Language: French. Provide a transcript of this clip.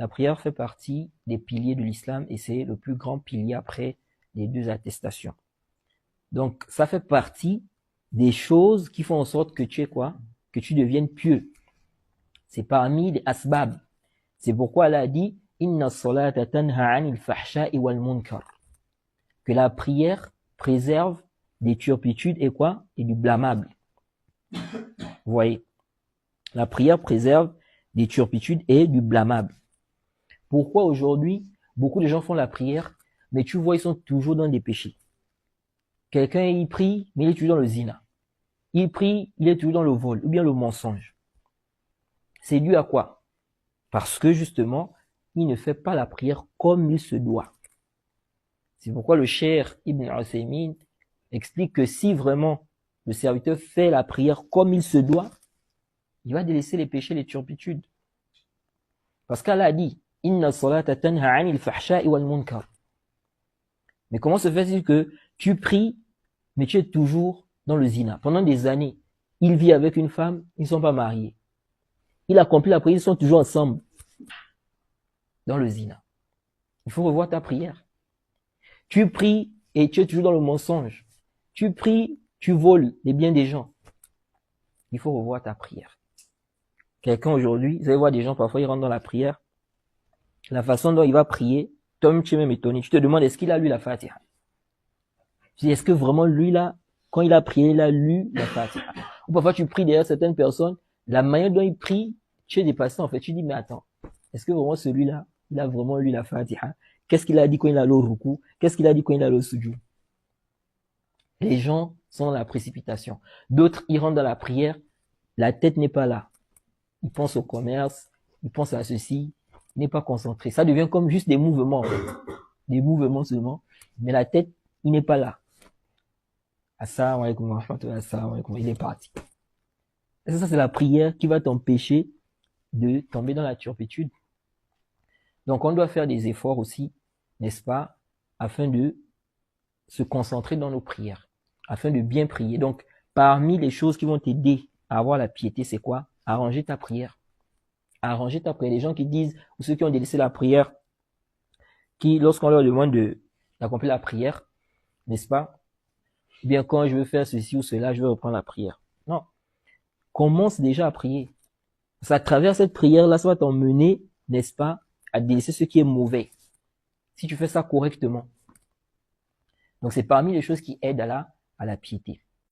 La prière fait partie des piliers de l'islam et c'est le plus grand pilier après les deux attestations. Donc, ça fait partie des choses qui font en sorte que tu es quoi? Que tu deviennes pieux. C'est parmi les asbab. C'est pourquoi Allah a dit Inna salata tanha anil fahsha'i wal munkar. Que la prière préserve des turpitudes et quoi? Et du blâmable. Vous voyez? La prière préserve des turpitudes et du blâmable. Pourquoi aujourd'hui, beaucoup de gens font la prière, mais tu vois, ils sont toujours dans des péchés. Quelqu'un, il prie, mais il est toujours dans le zina. Il prie, il est toujours dans le vol, ou bien le mensonge. C'est dû à quoi? Parce que justement, il ne fait pas la prière comme il se doit. C'est pourquoi le Cheikh Ibn Uthaymin explique que si vraiment le serviteur fait la prière comme il se doit, il va délaisser les péchés, les turpitudes. Parce qu'Allah a dit Inna salata tanha anil fahsha'i wal munkar. Mais comment se fait-il que tu pries, mais tu es toujours dans le zina? Pendant des années, il vit avec une femme, ils ne sont pas mariés. Il accomplit la prière, ils sont toujours ensemble dans le zina. Il faut revoir ta prière. Tu pries et tu es toujours dans le mensonge. Tu pries, tu voles les biens des gens. Il faut revoir ta prière. Quelqu'un aujourd'hui, vous allez voir des gens, parfois ils rentrent dans la prière. La façon dont il va prier, toi-même tu es même étonné. Tu te demandes, est-ce qu'il a lu la Fatiha? Tu dis, est-ce que vraiment lui là, quand il a prié, il a lu la Fatiha? Ou parfois tu pries derrière certaines personnes, la manière dont il prie, tu es dépassé en fait. Tu dis, mais attends, est-ce que vraiment celui-là, il a vraiment lu la Fatiha? Qu'est-ce qu'il a dit quand il a le ruku? Qu'est-ce qu'il a dit quand il a le sujud? Les gens sont dans la précipitation. D'autres, ils rentrent dans la prière, la tête n'est pas là. Ils pensent au commerce, ils pensent à ceci, il n'est pas concentré. Ça devient comme juste des mouvements, en fait. Des mouvements seulement. Mais la tête, il n'est pas là. Assalamu alaikum wa rahmatullahi, assalamu alaikum, il est parti. Et ça, c'est la prière qui va t'empêcher de tomber dans la turpitude. Donc, on doit faire des efforts aussi, n'est-ce pas, afin de se concentrer dans nos prières, afin de bien prier. Donc, parmi les choses qui vont t'aider à avoir la piété, c'est quoi? Arranger ta prière. Arranger ta prière. Les gens qui disent, ou ceux qui ont délaissé la prière, qui, lorsqu'on leur demande d'accomplir la prière, n'est-ce pas? Ou bien quand je veux faire ceci ou cela, je vais reprendre la prière. Non. Commence déjà à prier. Parce qu'à travers cette prière-là, ça va t'emmener, n'est-ce pas, à délaisser ce qui est mauvais. Si tu fais ça correctement. Donc c'est parmi les choses qui aident à la piété.